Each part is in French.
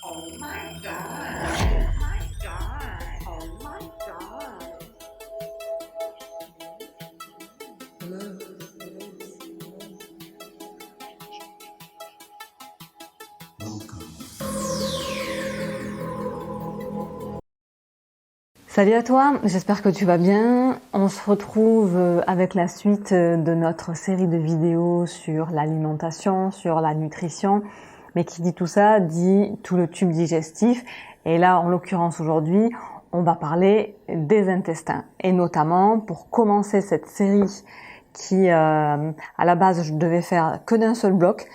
Oh my god. Oh my god. Oh my god. Salut à toi, j'espère que tu vas bien. On se retrouve avec la suite de notre série de vidéos sur l'alimentation, sur la nutrition. Mais qui dit tout ça, dit tout le tube digestif. Et là, en l'occurrence aujourd'hui, on va parler des intestins. Et notamment, pour commencer cette série qui, à la base, je devais faire que d'un seul bloc.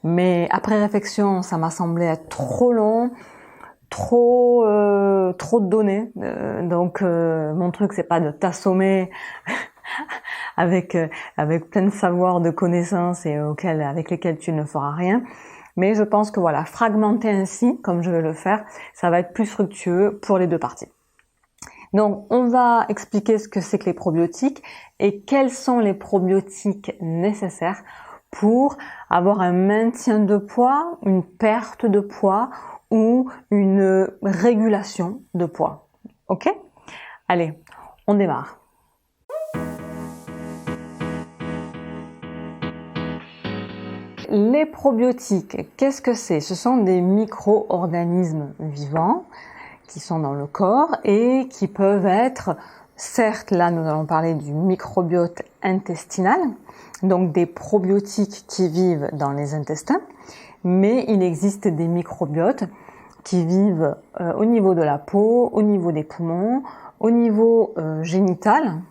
Mais après réflexion, ça m'a semblé être trop long. Trop de données, donc mon truc c'est pas de t'assommer avec plein de savoirs, de connaissances et avec lesquels tu ne feras rien, mais je pense que voilà, fragmenter ainsi comme je vais le faire, ça va être plus fructueux pour les deux parties. Donc on va expliquer ce que c'est que les probiotiques et quels sont les probiotiques nécessaires pour avoir un maintien de poids, une perte de poids ou une régulation de poids. Ok? Allez, on démarre. Les probiotiques, qu'est-ce que c'est? Ce sont des micro-organismes vivants qui sont dans le corps et qui peuvent être, certes, là nous allons parler du microbiote intestinal, donc des probiotiques qui vivent dans les intestins, mais il existe des microbiotes qui vivent au niveau de la peau, au niveau des poumons, au niveau génital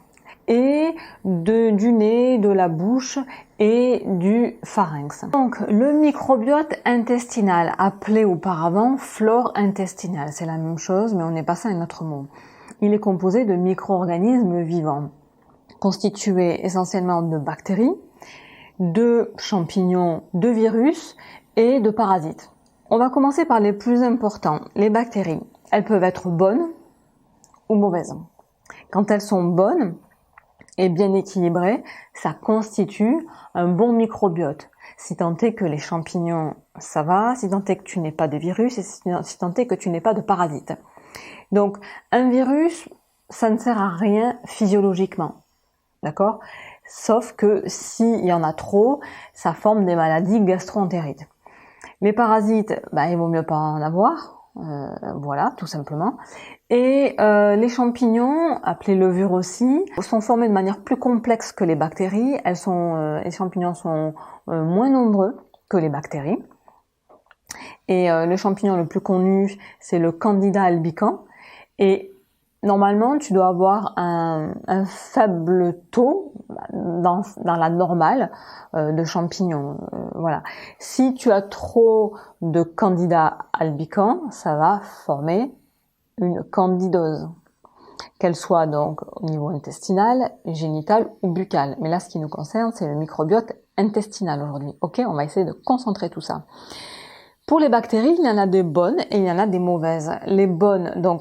et du nez, de la bouche et du pharynx. Donc le microbiote intestinal, appelé auparavant flore intestinale, c'est la même chose mais on est passé à un autre mot. Il est composé de micro-organismes vivants, constitués essentiellement de bactéries, de champignons, de virus et de parasites. On va commencer par les plus importants, les bactéries. Elles peuvent être bonnes ou mauvaises. Quand elles sont bonnes et bien équilibrées, ça constitue un bon microbiote. Si tant est que les champignons, ça va, si tant est que tu n'aies pas de virus et si tant est que tu n'aies pas de parasites. Donc, un virus, ça ne sert à rien physiologiquement. D'accord? Sauf que s'il y en a trop, ça forme des maladies gastro-entérites. Les parasites, il vaut mieux pas en avoir, voilà, tout simplement. Et les champignons, appelés levures aussi, sont formés de manière plus complexe que les bactéries. Les champignons sont moins nombreux que les bactéries. Et le champignon le plus connu, c'est le Candida albicans. Et normalement, tu dois avoir un faible taux dans la normale de champignons. Voilà. Si tu as trop de Candida albicans, ça va former une candidose, qu'elle soit donc au niveau intestinal, génital ou buccal. Mais là, ce qui nous concerne, c'est le microbiote intestinal aujourd'hui. Ok, on va essayer de concentrer tout ça. Pour les bactéries, il y en a des bonnes et il y en a des mauvaises. Les bonnes, donc,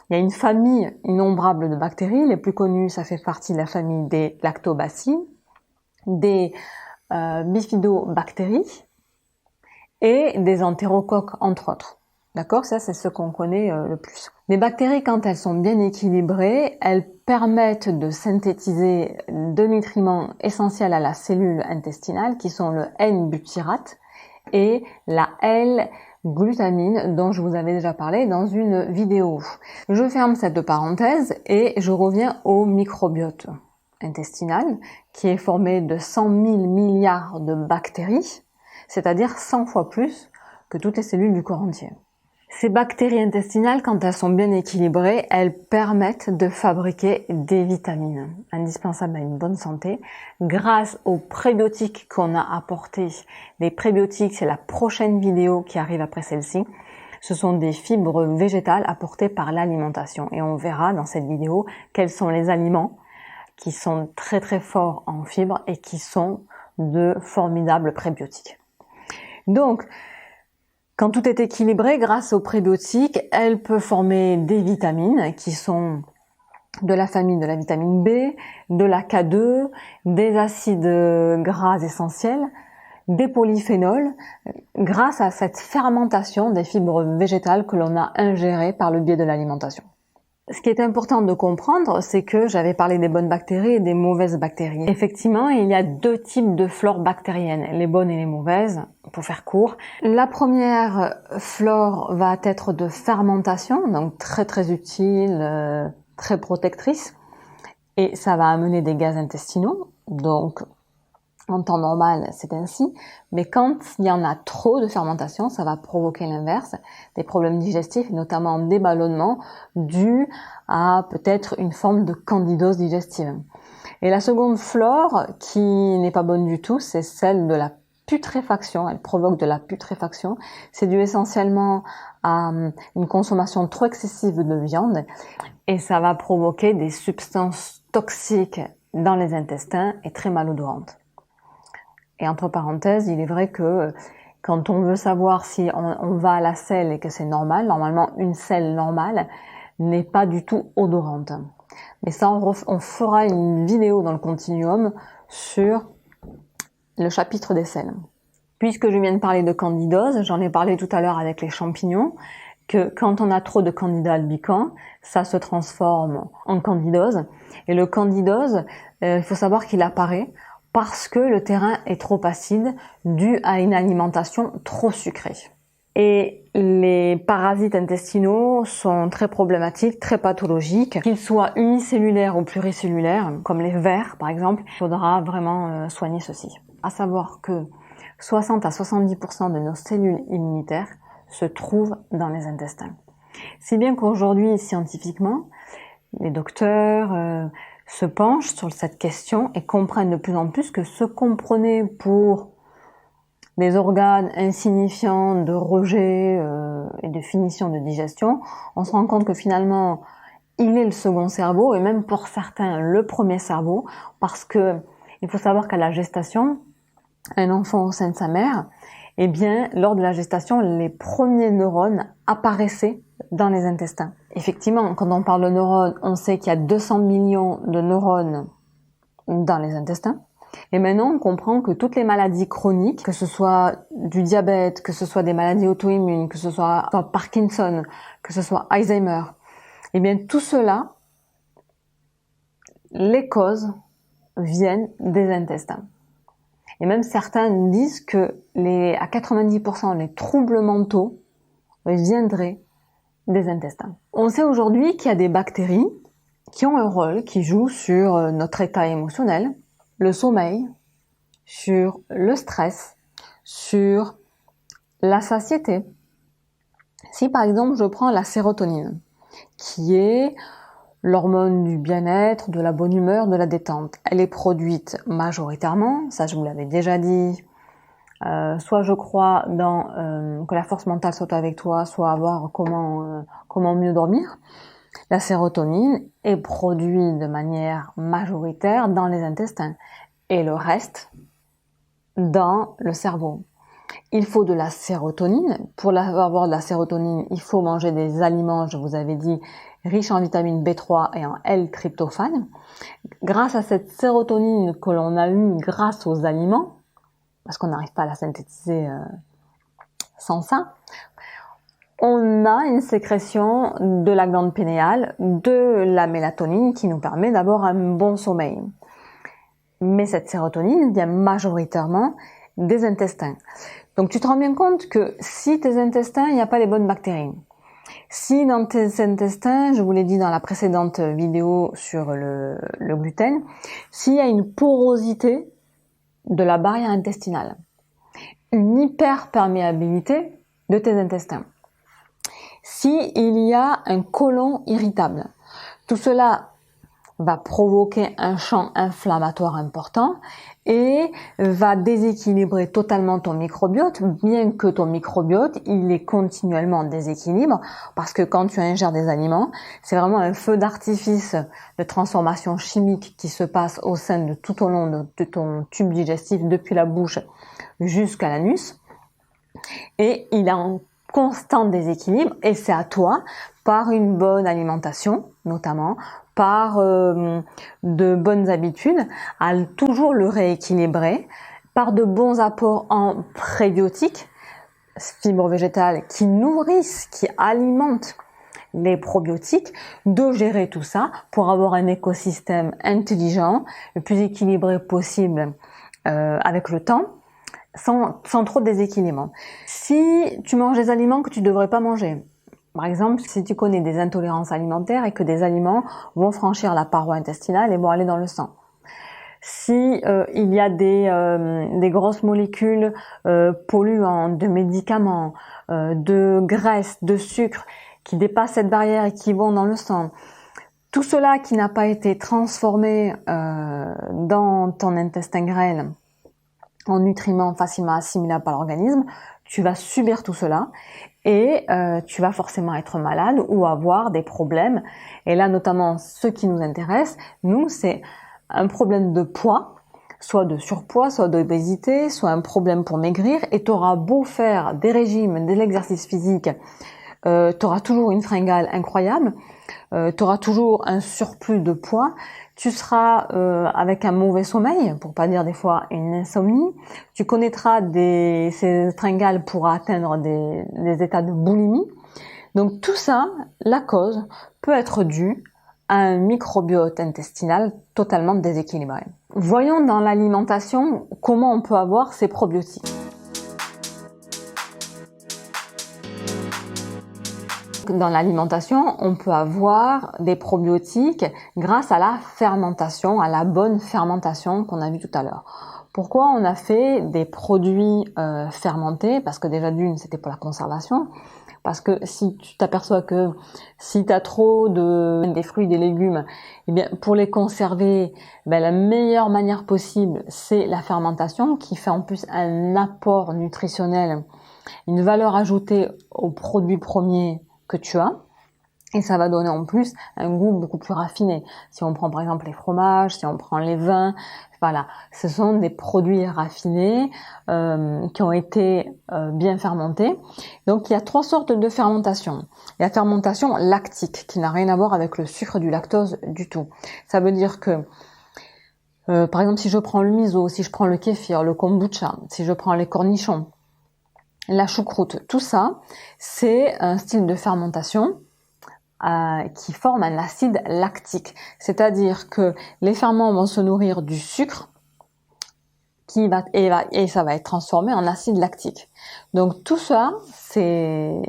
il y a une famille innombrable de bactéries. Les plus connues, ça fait partie de la famille des lactobacilles, des bifidobactéries et des entérocoques, entre autres. D'accord? Ça, c'est ce qu'on connaît le plus. Les bactéries, quand elles sont bien équilibrées, elles permettent de synthétiser deux nutriments essentiels à la cellule intestinale, qui sont le N-butyrate et la L-glutamine, dont je vous avais déjà parlé dans une vidéo. Je ferme cette parenthèse et je reviens au microbiote intestinal, qui est formé de 100 000 milliards de bactéries, c'est-à-dire 100 fois plus que toutes les cellules du corps entier. Ces bactéries intestinales, quand elles sont bien équilibrées, elles permettent de fabriquer des vitamines indispensables à une bonne santé grâce aux prébiotiques qu'on a apportés. Les prébiotiques, c'est la prochaine vidéo qui arrive après celle-ci. Ce sont des fibres végétales apportées par l'alimentation et on verra dans cette vidéo quels sont les aliments qui sont très très forts en fibres et qui sont de formidables prébiotiques. Donc, quand tout est équilibré, grâce aux prébiotiques, elle peut former des vitamines qui sont de la famille de la vitamine B, de la K2, des acides gras essentiels, des polyphénols grâce à cette fermentation des fibres végétales que l'on a ingérées par le biais de l'alimentation. Ce qui est important de comprendre, c'est que j'avais parlé des bonnes bactéries et des mauvaises bactéries. Effectivement, il y a deux types de flore bactérienne, les bonnes et les mauvaises, pour faire court. La première flore va être de fermentation, donc très très utile, très protectrice, et ça va amener des gaz intestinaux, donc en temps normal, c'est ainsi, mais quand il y en a trop de fermentation, ça va provoquer l'inverse, des problèmes digestifs, notamment des ballonnements, dus à peut-être une forme de candidose digestive. Et la seconde flore, qui n'est pas bonne du tout, c'est celle de la putréfaction. Elle provoque de la putréfaction. C'est dû essentiellement à une consommation trop excessive de viande, et ça va provoquer des substances toxiques dans les intestins et très malodorantes. Et entre parenthèses, il est vrai que quand on veut savoir si on va à la selle et que c'est normal, normalement une selle normale n'est pas du tout odorante. Mais ça, on fera une vidéo dans le continuum sur le chapitre des selles. Puisque je viens de parler de candidose, j'en ai parlé tout à l'heure avec les champignons, que quand on a trop de candida albicans, ça se transforme en candidose. Et le candidose, il faut savoir qu'il apparaît parce que le terrain est trop acide dû à une alimentation trop sucrée. Et les parasites intestinaux sont très problématiques, très pathologiques, qu'ils soient unicellulaires ou pluricellulaires, comme les vers par exemple. Il faudra vraiment soigner ceci. À savoir que 60 à 70% de nos cellules immunitaires se trouvent dans les intestins. Si bien qu'aujourd'hui, scientifiquement, les docteurs se penchent sur cette question et comprennent de plus en plus que ce qu'on prenait pour des organes insignifiants de rejet et de finition de digestion, on se rend compte que finalement, il est le second cerveau et même pour certains le premier cerveau, parce que il faut savoir qu'à la gestation, un enfant au sein de sa mère, eh bien, lors de la gestation, les premiers neurones apparaissaient dans les intestins. Effectivement, quand on parle de neurones, on sait qu'il y a 200 millions de neurones dans les intestins. Et maintenant, on comprend que toutes les maladies chroniques, que ce soit du diabète, que ce soit des maladies auto-immunes, que ce soit Parkinson, que ce soit Alzheimer, eh bien, tout cela, les causes viennent des intestins. Et même certains disent que à 90% les troubles mentaux viendraient des intestins. On sait aujourd'hui qu'il y a des bactéries qui ont un rôle, qui jouent sur notre état émotionnel, le sommeil, sur le stress, sur la satiété. Si par exemple je prends la sérotonine, qui est l'hormone du bien-être, de la bonne humeur, de la détente, elle est produite majoritairement, ça je vous l'avais déjà dit, soit je crois dans que la force mentale soit avec toi, soit à voir comment mieux dormir. La sérotonine est produite de manière majoritaire dans les intestins et le reste dans le cerveau. Il faut de la sérotonine. Pour avoir de la sérotonine, il faut manger des aliments, je vous avais dit, riches en vitamine B3 et en L-tryptophane. Grâce à cette sérotonine que l'on a eue grâce aux aliments, parce qu'on n'arrive pas à la synthétiser sans ça, on a une sécrétion de la glande pinéale, de la mélatonine qui nous permet d'avoir un bon sommeil. Mais cette sérotonine vient majoritairement des intestins. Donc tu te rends bien compte que si tes intestins, il n'y a pas les bonnes bactéries. Si dans tes intestins, je vous l'ai dit dans la précédente vidéo sur le gluten, s'il y a une porosité de la barrière intestinale, une hyperperméabilité de tes intestins, si il y a un côlon irritable, tout cela va provoquer un champ inflammatoire important et va déséquilibrer totalement ton microbiote, bien que ton microbiote, il est continuellement en déséquilibre, parce que quand tu ingères des aliments, c'est vraiment un feu d'artifice de transformation chimique qui se passe au sein de tout au long de ton tube digestif, depuis la bouche jusqu'à l'anus, et il est en constant déséquilibre, et c'est à toi, par une bonne alimentation, notamment, par de bonnes habitudes, à toujours le rééquilibrer par de bons apports en prébiotiques, fibres végétales qui nourrissent, qui alimentent les probiotiques, de gérer tout ça pour avoir un écosystème intelligent, le plus équilibré possible avec le temps, sans trop de déséquilibre. Si tu manges des aliments que tu devrais pas manger, par exemple, si tu connais des intolérances alimentaires et que des aliments vont franchir la paroi intestinale et vont aller dans le sang. Si il y a des grosses molécules polluants, de médicaments, de graisse, de sucre qui dépassent cette barrière et qui vont dans le sang, tout cela qui n'a pas été transformé dans ton intestin grêle en nutriments facilement assimilables par l'organisme, tu vas subir tout cela et tu vas forcément être malade ou avoir des problèmes. Et là, notamment, ce qui nous intéresse, nous, c'est un problème de poids, soit de surpoids, soit d'obésité, soit un problème pour maigrir. Et tu auras beau faire des régimes, de l'exercice physique, tu auras toujours une fringale incroyable, tu auras toujours un surplus de poids, tu seras avec un mauvais sommeil, pour pas dire des fois une insomnie, tu connaîtras ces fringales pourra atteindre des états de boulimie. Donc tout ça, la cause peut être due à un microbiote intestinal totalement déséquilibré. Voyons dans l'alimentation comment on peut avoir ces probiotiques. Dans l'alimentation, on peut avoir des probiotiques grâce à la fermentation, à la bonne fermentation qu'on a vu tout à l'heure. Pourquoi on a fait des produits fermentés? Parce que déjà d'une, c'était pour la conservation. Parce que si tu t'aperçois que si tu as trop des fruits, des légumes, eh bien pour les conserver, la meilleure manière possible, c'est la fermentation qui fait en plus un apport nutritionnel, une valeur ajoutée aux produits premiers que tu as. Et ça va donner en plus un goût beaucoup plus raffiné. Si on prend par exemple les fromages, si on prend les vins, voilà, ce sont des produits raffinés qui ont été bien fermentés. Donc il y a 3 sortes de fermentation. Il y a la fermentation lactique qui n'a rien à voir avec le sucre du lactose du tout. Ça veut dire que par exemple si je prends le miso, si je prends le kéfir, le kombucha, si je prends les cornichons, la choucroute, tout ça, c'est un style de fermentation qui forme un acide lactique. C'est-à-dire que les ferments vont se nourrir du sucre et ça va être transformé en acide lactique. Donc tout ça, ces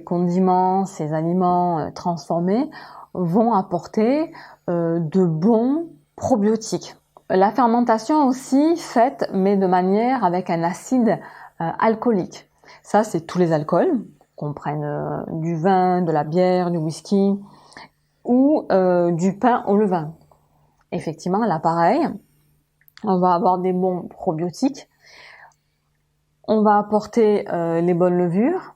condiments, ces aliments transformés vont apporter de bons probiotiques. La fermentation aussi faite, mais de manière avec un acide alcoolique. Ça, c'est tous les alcools, qu'on prenne du vin, de la bière, du whisky ou du pain au levain. Effectivement, là pareil, on va avoir des bons probiotiques. On va apporter les bonnes levures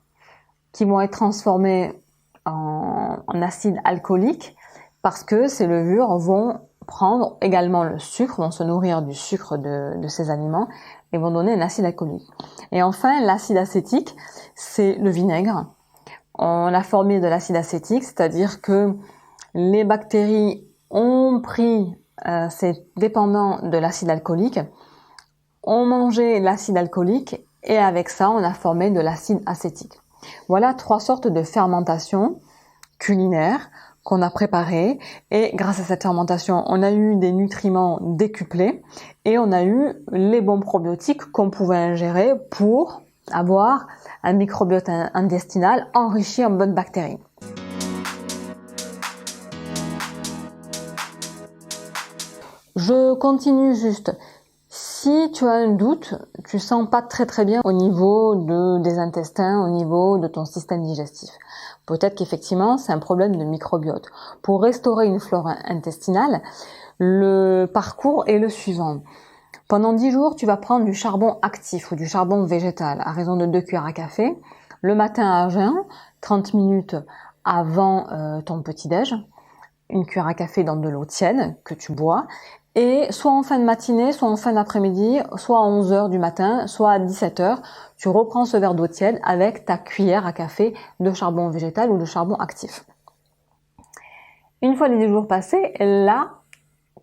qui vont être transformées en acide alcoolique parce que ces levures vont prendre également le sucre, vont se nourrir du sucre de ces aliments et vont donner un acide alcoolique. Et enfin, l'acide acétique, c'est le vinaigre. On a formé de l'acide acétique, c'est-à-dire que les bactéries ont pris, c'est dépendant de l'acide alcoolique, ont mangé l'acide alcoolique et avec ça, on a formé de l'acide acétique. Voilà 3 sortes de fermentation culinaire qu'on a préparé et grâce à cette fermentation, on a eu des nutriments décuplés et on a eu les bons probiotiques qu'on pouvait ingérer pour avoir un microbiote intestinal enrichi en bonnes bactéries. Je continue juste. Si tu as un doute, tu sens pas très bien au niveau des intestins, au niveau de ton système digestif. Peut-être qu'effectivement, c'est un problème de microbiote. Pour restaurer une flore intestinale, le parcours est le suivant. Pendant 10 jours, tu vas prendre du charbon actif ou du charbon végétal à raison de 2 cuillères à café. Le matin à jeun, 30 minutes avant ton petit-déj, 1 cuillère à café dans de l'eau tiède que tu bois. Et soit en fin de matinée, soit en fin d'après-midi, soit à 11h du matin, soit à 17h, tu reprends ce verre d'eau tiède avec ta cuillère à café de charbon végétal ou de charbon actif. Une fois les 10 jours passés, là,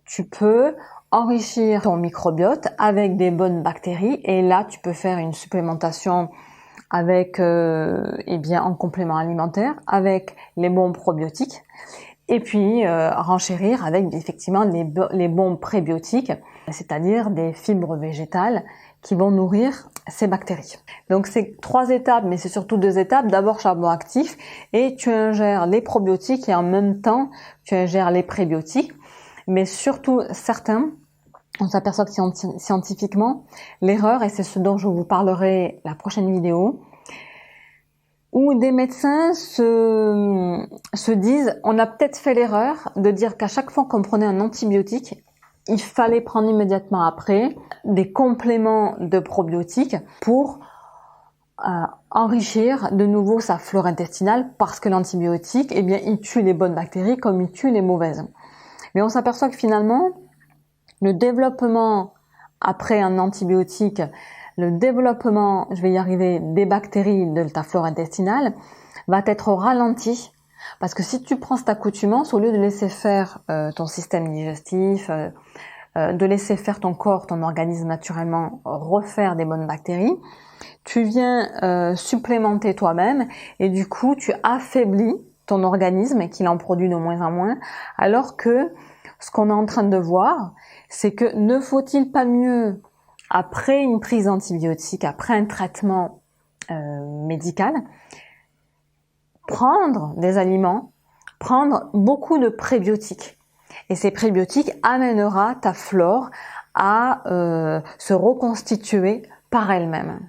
tu peux enrichir ton microbiote avec des bonnes bactéries. Et là, tu peux faire une supplémentation avec, en complément alimentaire, avec les bons probiotiques. Et puis, renchérir avec effectivement les bons prébiotiques, c'est-à-dire des fibres végétales qui vont nourrir ces bactéries. Donc c'est 3 étapes, mais c'est surtout 2 étapes. D'abord charbon actif, et tu ingères les probiotiques et en même temps tu ingères les prébiotiques. Mais surtout certains, on s'aperçoit que scientifiquement, l'erreur, et c'est ce dont je vous parlerai la prochaine vidéo, où des médecins se disent, on a peut-être fait l'erreur de dire qu'à chaque fois qu'on prenait un antibiotique, il fallait prendre immédiatement après des compléments de probiotiques pour enrichir de nouveau sa flore intestinale, parce que l'antibiotique, il tue les bonnes bactéries comme il tue les mauvaises. Mais on s'aperçoit que finalement, le développement après un antibiotique, le développement, je vais y arriver, des bactéries de ta flore intestinale va être ralenti. Parce que si tu prends cette accoutumance, au lieu de laisser faire ton système digestif, de laisser faire ton corps, ton organisme naturellement refaire des bonnes bactéries, tu viens supplémenter toi-même et du coup tu affaiblis ton organisme et qu'il en produit de moins en moins. Alors que ce qu'on est en train de voir, c'est que ne faut-il pas mieux, après une prise d'antibiotiques, après un traitement médical, prendre des aliments, prendre beaucoup de prébiotiques. Et ces prébiotiques amènera ta flore à se reconstituer par elle-même.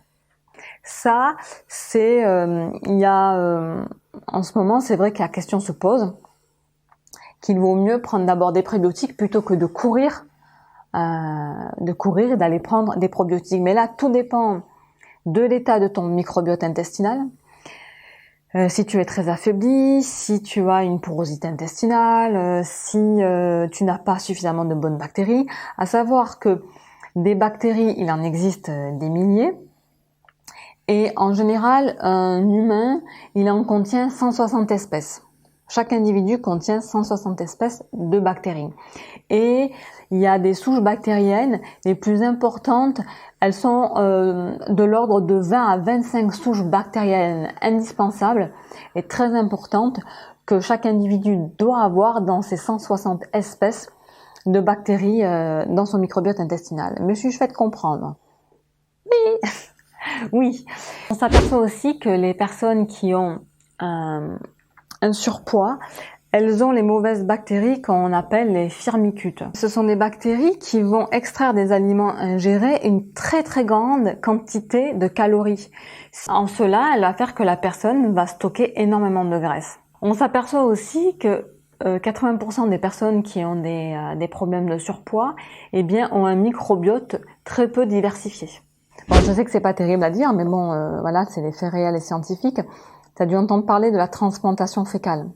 Ça, c'est, en ce moment, c'est vrai que la question se pose, qu'il vaut mieux prendre d'abord des prébiotiques plutôt que de courir et d'aller prendre des probiotiques. Mais là, tout dépend de l'état de ton microbiote intestinal. Si tu es très affaibli, si tu as une porosité intestinale, si tu n'as pas suffisamment de bonnes bactéries, à savoir que des bactéries, il en existe des milliers, et en général, un humain, il en contient 160 espèces. Chaque individu contient 160 espèces de bactéries. Et il y a des souches bactériennes les plus importantes, elles sont de l'ordre de 20 à 25 souches bactériennes indispensables et très importantes que chaque individu doit avoir dans ses 160 espèces de bactéries dans son microbiote intestinal. Me suis-je fait comprendre? Oui. Oui. On s'aperçoit aussi que les personnes qui ont un surpoids, elles ont les mauvaises bactéries qu'on appelle les firmicutes. Ce sont des bactéries qui vont extraire des aliments ingérés une très très grande quantité de calories. En cela, elle va faire que la personne va stocker énormément de graisse. On s'aperçoit aussi que 80% des personnes qui ont des problèmes de surpoids, ont un microbiote très peu diversifié. Bon, je sais que c'est pas terrible à dire, mais bon, voilà, c'est des faits réels et scientifiques. Tu as dû entendre parler de la transplantation fécale.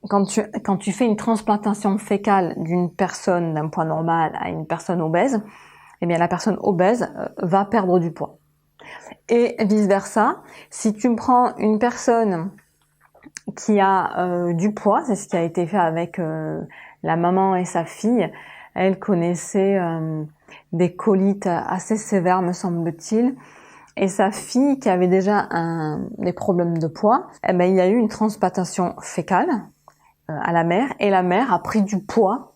Quand tu fais une transplantation fécale d'une personne d'un poids normal à une personne obèse, la personne obèse va perdre du poids. Et vice versa, si tu prends une personne qui a du poids, c'est ce qui a été fait avec la maman et sa fille, elle connaissait des colites assez sévères, me semble-t-il, et sa fille qui avait déjà des problèmes de poids, il y a eu une transplantation fécale à la mère, et la mère a pris du poids.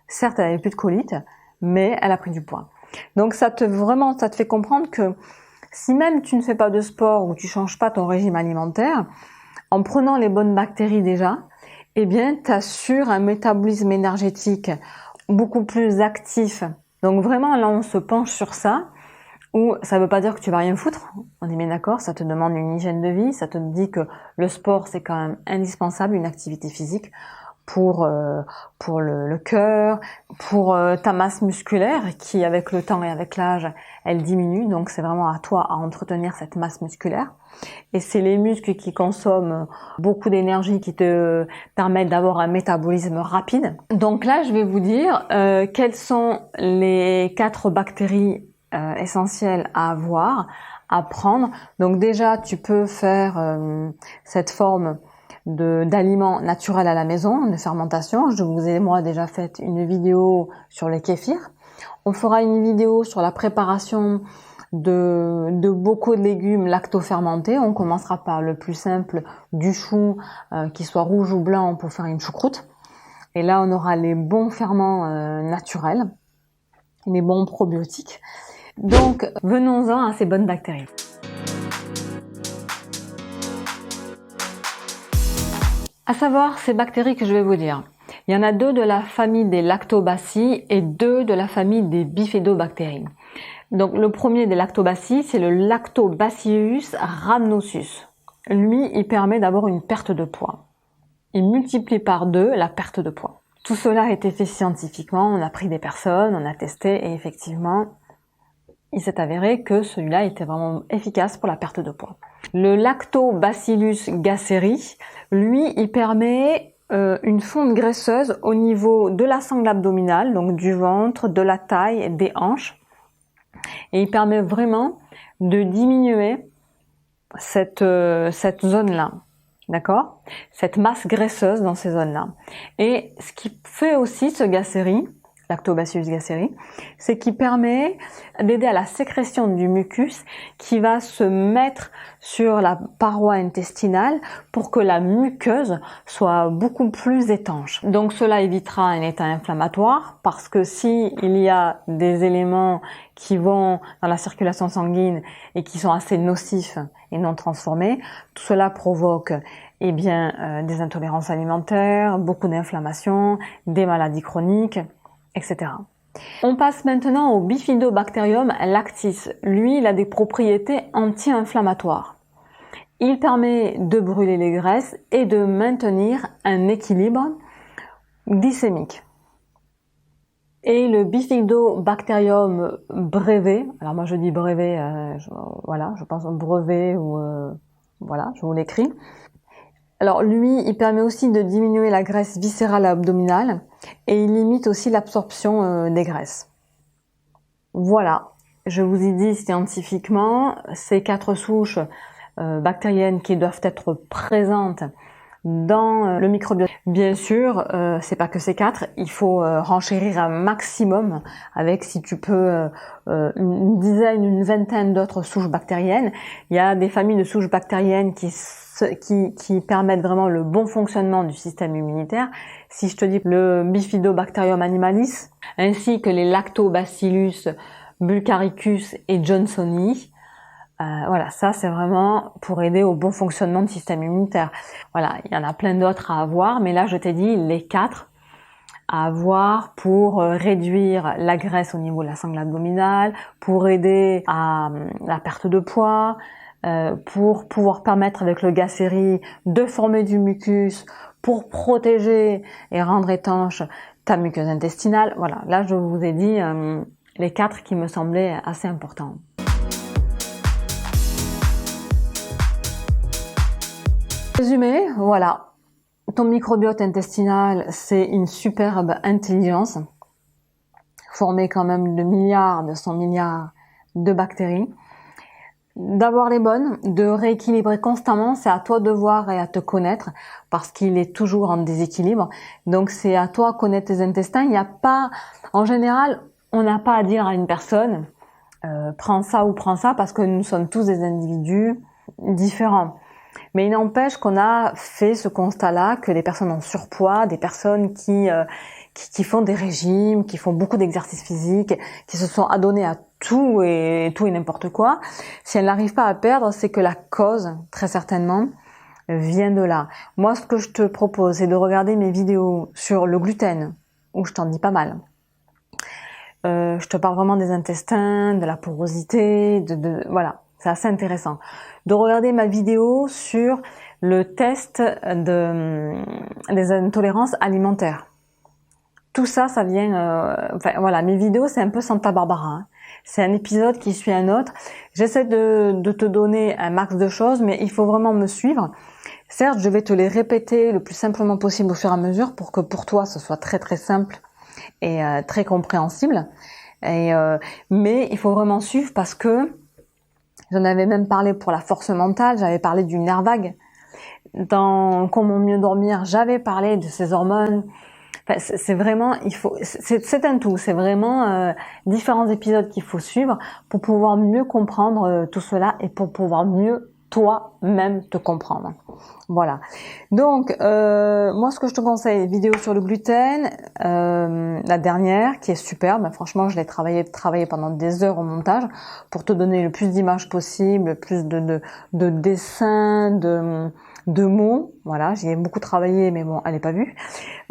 Certes, elle avait plus de colite, mais elle a pris du poids. Donc ça te fait comprendre que si même tu ne fais pas de sport ou tu changes pas ton régime alimentaire, en prenant les bonnes bactéries déjà, t'assures un métabolisme énergétique beaucoup plus actif. Donc vraiment, là, on se penche sur ça, où ça veut pas dire que tu vas rien foutre. On est bien d'accord, ça te demande une hygiène de vie, ça te dit que le sport, c'est quand même indispensable, une activité physique pour le cœur, pour ta masse musculaire qui, avec le temps et avec l'âge, elle diminue. Donc, c'est vraiment à toi à entretenir cette masse musculaire. Et c'est les muscles qui consomment beaucoup d'énergie, qui te permettent d'avoir un métabolisme rapide. Donc là, je vais vous dire quelles sont les 4 bactéries essentielles à avoir, à prendre. Donc déjà, tu peux faire cette forme d'aliments naturels à la maison, de fermentation. Je vous ai moi déjà fait une vidéo sur les kéfirs. On fera une vidéo sur la préparation de bocaux de légumes lacto-fermentés. On commencera par le plus simple, du chou, qui soit rouge ou blanc, pour faire une choucroute. Et là, on aura les bons ferments naturels, les bons probiotiques. Donc, venons-en à ces bonnes bactéries. À savoir, ces bactéries que je vais vous dire. Il y en a 2 de la famille des lactobacilles et 2 de la famille des bifidobactéries. Donc, le premier des lactobacilles, c'est le Lactobacillus rhamnosus. Lui, il permet d'avoir une perte de poids. Il multiplie par 2 la perte de poids. Tout cela a été fait scientifiquement. On a pris des personnes, on a testé et effectivement, il s'est avéré que celui-là était vraiment efficace pour la perte de poids. Le Lactobacillus gasseri, lui, il permet une fonte graisseuse au niveau de la sangle abdominale, donc du ventre, de la taille, des hanches. Et il permet vraiment de diminuer cette zone-là. D'accord? Cette masse graisseuse dans ces zones-là. Et ce qui fait aussi ce gasseri, Lactobacillus gasseri, c'est qu'il permet d'aider à la sécrétion du mucus qui va se mettre sur la paroi intestinale pour que la muqueuse soit beaucoup plus étanche. Donc cela évitera un état inflammatoire parce que si il y a des éléments qui vont dans la circulation sanguine et qui sont assez nocifs et non transformés, tout cela provoque des intolérances alimentaires, beaucoup d'inflammation, des maladies chroniques, etc. On passe maintenant au Bifidobacterium lactis. Lui, il a des propriétés anti-inflammatoires. Il permet de brûler les graisses et de maintenir un équilibre glycémique. Et le Bifidobacterium brevet, alors moi je dis brevet, je pense au brevet ou je vous l'écris. Alors lui, il permet aussi de diminuer la graisse viscérale abdominale et il limite aussi l'absorption des graisses. Voilà, je vous ai dit scientifiquement ces 4 souches bactériennes qui doivent être présentes dans le microbiote. Bien sûr, c'est pas que ces 4, il faut renchérir un maximum avec, si tu peux, une dizaine, une vingtaine d'autres souches bactériennes. Il y a des familles de souches bactériennes qui permettent vraiment le bon fonctionnement du système immunitaire. Si je te dis le Bifidobacterium animalis, ainsi que les Lactobacillus bulgaricus et johnsonii, ça c'est vraiment pour aider au bon fonctionnement du système immunitaire. Voilà, il y en a plein d'autres à avoir, mais là je t'ai dit les 4 à avoir pour réduire la graisse au niveau de la sangle abdominale, pour aider à la perte de poids, pour pouvoir permettre avec le gasseri de former du mucus, pour protéger et rendre étanche ta muqueuse intestinale. Voilà, là je vous ai dit les 4 qui me semblaient assez importants. Résumé, voilà, ton microbiote intestinal, c'est une superbe intelligence, formée quand même de milliards, de 100 milliards de bactéries. D'avoir les bonnes, de rééquilibrer constamment, c'est à toi de voir et à te connaître, parce qu'il est toujours en déséquilibre. Donc c'est à toi de connaître tes intestins. Il n'y a pas, en général, on n'a pas à dire à une personne, prends ça ou prends ça, parce que nous sommes tous des individus différents. Mais il n'empêche qu'on a fait ce constat-là, que les personnes en surpoids, des personnes qui font des régimes, qui font beaucoup d'exercices physiques, qui se sont adonnées à tout et n'importe quoi, si elles n'arrivent pas à perdre, c'est que la cause, très certainement, vient de là. Moi, ce que je te propose, c'est de regarder mes vidéos sur le gluten, où je t'en dis pas mal. Je te parle vraiment des intestins, de la porosité, voilà. C'est assez intéressant. De regarder ma vidéo sur le test des intolérances alimentaires. Tout ça, ça vient... mes vidéos, c'est un peu Santa Barbara. Hein. C'est un épisode qui suit un autre. J'essaie de te donner un max de choses, mais il faut vraiment me suivre. Certes, je vais te les répéter le plus simplement possible au fur et à mesure pour que pour toi, ce soit très très simple et très compréhensible. Mais il faut vraiment suivre parce que j'en avais même parlé pour la force mentale, j'avais parlé du nerf vague. dans Comment mieux dormir, j'avais parlé de ces hormones. Enfin, c'est vraiment, c'est un tout. C'est vraiment différents épisodes qu'il faut suivre pour pouvoir mieux comprendre tout cela et pour pouvoir mieux toi-même te comprendre. Voilà. Donc, moi, ce que je te conseille, vidéo sur le gluten, la dernière, qui est superbe. Franchement, je l'ai travaillé pendant des heures au montage pour te donner le plus d'images possible, plus de dessins, de mots. Voilà, j'y ai beaucoup travaillé, mais bon, elle n'est pas vue.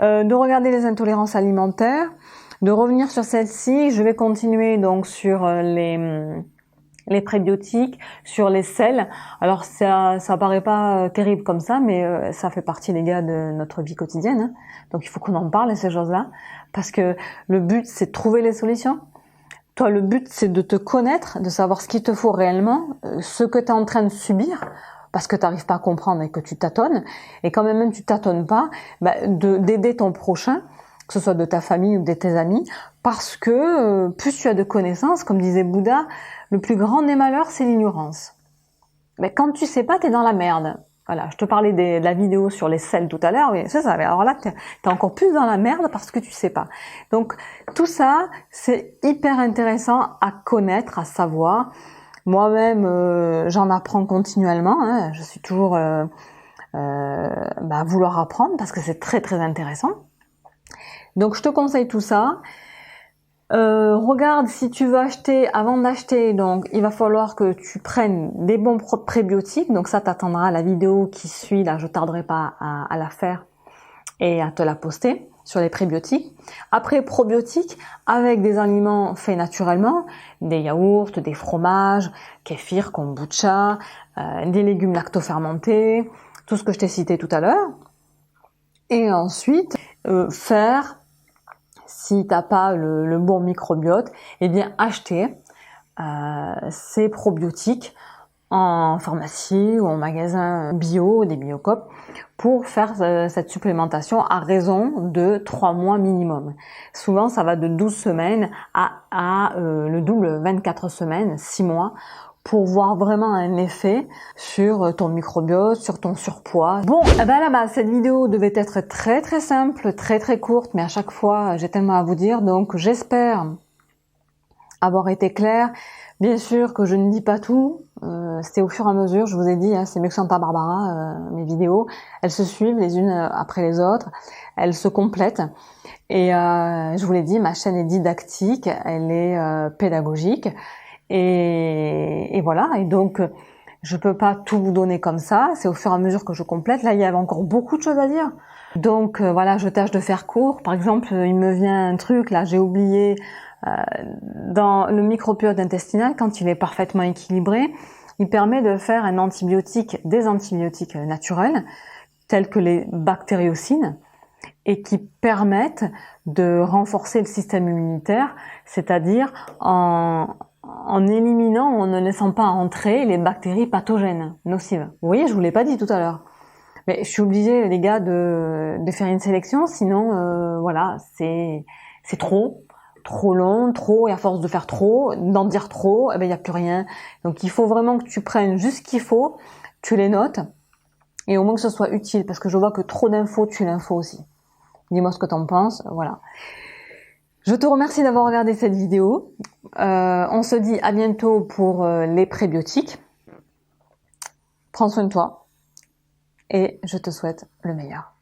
De regarder les intolérances alimentaires, de revenir sur celle-ci. Je vais continuer donc sur les prébiotiques, sur les sels. Alors ça paraît pas terrible comme ça, mais ça fait partie, les gars, de notre vie quotidienne. Hein. Donc il faut qu'on en parle de ces choses-là, parce que le but, c'est de trouver les solutions. Toi, le but, c'est de te connaître, de savoir ce qu'il te faut réellement, ce que tu es en train de subir, parce que tu n'arrives pas à comprendre et que tu tâtonnes. Et quand même tu tâtonnes pas, d'aider ton prochain, que ce soit de ta famille ou de tes amis, parce que plus tu as de connaissances, comme disait Bouddha, le plus grand des malheurs, c'est l'ignorance. Mais quand tu sais pas, t'es dans la merde. Voilà, je te parlais de la vidéo sur les sels tout à l'heure, mais c'est ça. Alors là, t'es encore plus dans la merde parce que tu sais pas. Donc tout ça, c'est hyper intéressant à connaître, à savoir. Moi-même, j'en apprends continuellement. Hein. Je suis toujours à vouloir apprendre parce que c'est très très intéressant. Donc je te conseille tout ça. Regarde, si tu veux acheter, avant d'acheter, donc il va falloir que tu prennes des bons prébiotiques. Donc ça, t'attendras la vidéo qui suit. Là, je tarderai pas à la faire et à te la poster sur les prébiotiques. Après, probiotiques avec des aliments faits naturellement, des yaourts, des fromages, kéfir, kombucha, des légumes lactofermentés, tout ce que je t'ai cité tout à l'heure. Et ensuite, si t'as pas le bon microbiote, eh bien acheter ces probiotiques en pharmacie ou en magasin bio, des Biocoop, pour faire cette supplémentation à raison de 3 mois minimum. Souvent, ça va de 12 semaines à le double, 24 semaines, 6 mois, pour voir vraiment un effet sur ton microbiote, sur ton surpoids. Bon, là-bas, cette vidéo devait être très très simple, très très courte, mais à chaque fois, j'ai tellement à vous dire, donc j'espère avoir été claire. Bien sûr que je ne dis pas tout, c'est au fur et à mesure, je vous ai dit, hein, c'est mieux que Santa Barbara, mes vidéos, elles se suivent les unes après les autres, elles se complètent, et je vous l'ai dit, ma chaîne est didactique, elle est pédagogique, et voilà, et donc je peux pas tout vous donner comme ça, c'est au fur et à mesure que je complète. Là, il y avait encore beaucoup de choses à dire, donc voilà, je tâche de faire court. Par exemple, il me vient un truc, là, j'ai oublié, dans le microbiote intestinal, quand il est parfaitement équilibré, il permet de faire des antibiotiques naturels, tels que les bactériocines, et qui permettent de renforcer le système immunitaire, c'est-à-dire en éliminant ou en ne laissant pas entrer les bactéries pathogènes, nocives. Vous voyez, je vous l'ai pas dit tout à l'heure. Mais je suis obligée, les gars, de faire une sélection, sinon, voilà, c'est trop long, et à force de faire trop, d'en dire trop, il n'y a plus rien. Donc il faut vraiment que tu prennes juste ce qu'il faut, tu les notes, et au moins que ce soit utile, parce que je vois que trop d'infos tue l'info aussi. Dis-moi ce que t'en penses, voilà. Je te remercie d'avoir regardé cette vidéo. On se dit à bientôt pour les prébiotiques. Prends soin de toi, et je te souhaite le meilleur.